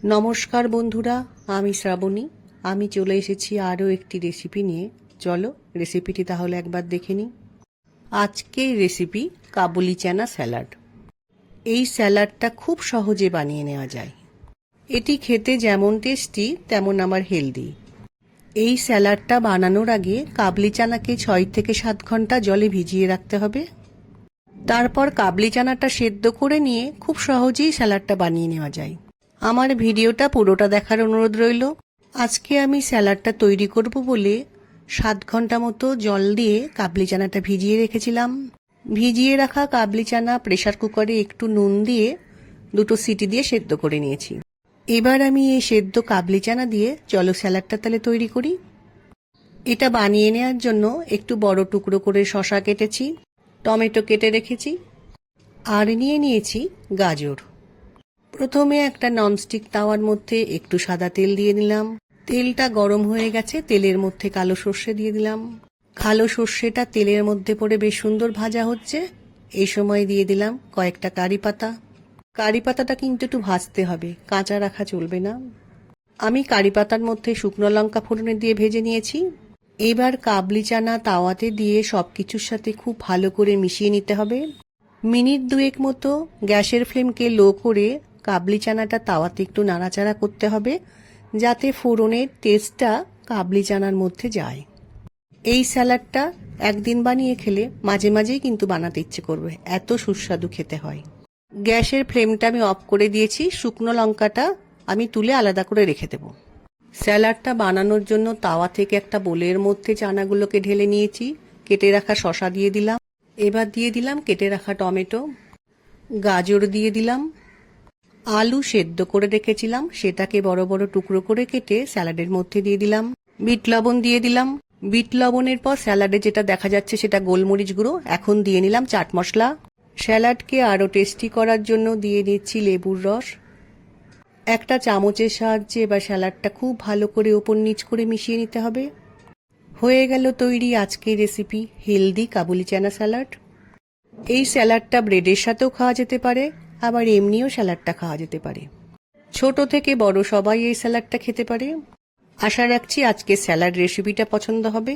নমস্কার বন্ধুরা, আমি শ্রাবণী। আমি চলে এসেছি আরও একটি রেসিপি নিয়ে। চলো রেসিপিটি তাহলে একবার দেখে নিই। আজকের রেসিপি কাবুলি চানা স্যালাড। এই স্যালাডটা খুব সহজে বানিয়ে নেওয়া যায়। এটি খেতে যেমন টেস্টি তেমন আবার হেলদি। এই স্যালাডটা বানানোর আগে কাবলি চানাকে 6 থেকে 7 ঘন্টা জলে ভিজিয়ে রাখতে হবে। তারপর কাবলি চানাটা সেদ্ধ করে নিয়ে খুব সহজেই স্যালাডটা বানিয়ে নেওয়া যায়। আমার ভিডিওটা পুরোটা দেখার অনুরোধ রইল। আজকে আমি স্যালাডটা তৈরি করব বলে 7 ঘন্টা মতো জল দিয়ে কাবলি চানাটা ভিজিয়ে রেখেছিলাম। ভিজিয়ে রাখা কাবলি চানা প্রেসার কুকারে একটু নুন দিয়ে 2 সিটি দিয়ে সেদ্ধ করে নিয়েছি। এবার আমি এই সেদ্ধ কাবলি চানা দিয়ে চলো স্যালাডটা তাহলে তৈরি করি। এটা বানিয়ে নেওয়ার জন্য একটু বড় টুকরো করে শসা কেটেছি, টমেটো কেটে রেখেছি, আর নিয়েছি গাজর। প্রথমে একটা ননস্টিক তাওয়ার মধ্যে একটু সাদা তেল দিয়ে দিলাম। তেলটা গরম হয়ে গেছে, তেলের মধ্যে কালো সর্ষে দিয়ে দিলাম। কালো সর্ষেটা তেলের মধ্যে পড়ে বেশ সুন্দর ভাজা হচ্ছে। এই সময় দিয়ে দিলাম কয়েকটা কারি পাতা। কারি পাতাটা কিন্তু একটু ভাজতে হবে, কাঁচা রাখা চলবে না। আমি কারি পাতার মধ্যে শুকনো লঙ্কা ফোড়নে দিয়ে ভেজে নিয়েছি। এবার কাবলি চানা তাওয়াতে দিয়ে সবকিছুর সাথে খুব ভালো করে মিশিয়ে নিতে হবে। মিনিট 2 মতো গ্যাসের ফ্লেমকে লো করে কাবলি চানাটা তাওয়াতে একটু নাড়াচাড়া করতে হবে, যাতে ফোড়নের টেস্টটা কাবলি চানার মধ্যে যায়। এই স্যালাডটা একদিন বানিয়ে খেলে মাঝে মাঝেই কিন্তু বানাতে ইচ্ছে করবে, এত সুস্বাদু খেতে হয়। গ্যাসের ফ্লেমটা আমি অফ করে দিয়েছি। শুকনো লঙ্কাটা আমি তুলে আলাদা করে রেখে দেব। স্যালাডটা বানানোর জন্য তাওয়া থেকে একটা বোলের মধ্যে চানাগুলোকে ঢেলে নিয়েছি। কেটে রাখা শসা দিয়ে দিলাম। এবার দিয়ে দিলাম কেটে রাখা টমেটো, গাজর দিয়ে দিলাম, আলু সেদ্ধ করে রেখেছিলাম সেটাকে বড় বড় টুকরো করে কেটে স্যালাডের মধ্যে দিয়ে দিলাম। বিট লবণ দিয়ে দিলাম। বিট লবণের পর স্যালাডে যেটা দেখা যাচ্ছে সেটা গোলমরিচ গুঁড়ো। এখন দিয়ে নিলাম চাট মশলা। স্যালাডকে আরও টেস্টি করার জন্য দিয়ে নিচ্ছি লেবুর রস। একটা চামচের সাহায্যে এবার স্যালাডটা খুব ভালো করে ওপর নিচ করে মিশিয়ে নিতে হবে। হয়ে গেল তৈরি আজকের রেসিপি, হেলদি কাবুলি চানা স্যালাড। এই স্যালাডটা ব্রেডের সাথেও খাওয়া যেতে পারে, আবার এমনিও স্যালাডটা খাওয়া যেতে পারে। ছোট থেকে বড় সবাই এই স্যালাডটা খেতে পারে। আশা রাখছি আজকের স্যালাড রেসিপিটা পছন্দ হবে।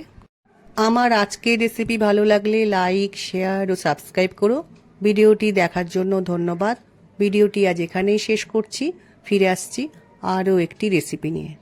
আমার আজকের রেসিপি ভালো লাগলে লাইক, শেয়ার ও সাবস্ক্রাইব করো। ভিডিওটি দেখার জন্য ধন্যবাদ। ভিডিওটি আজ এখানেই শেষ করছি। ফিরে আসছি আরও একটি রেসিপি নিয়ে।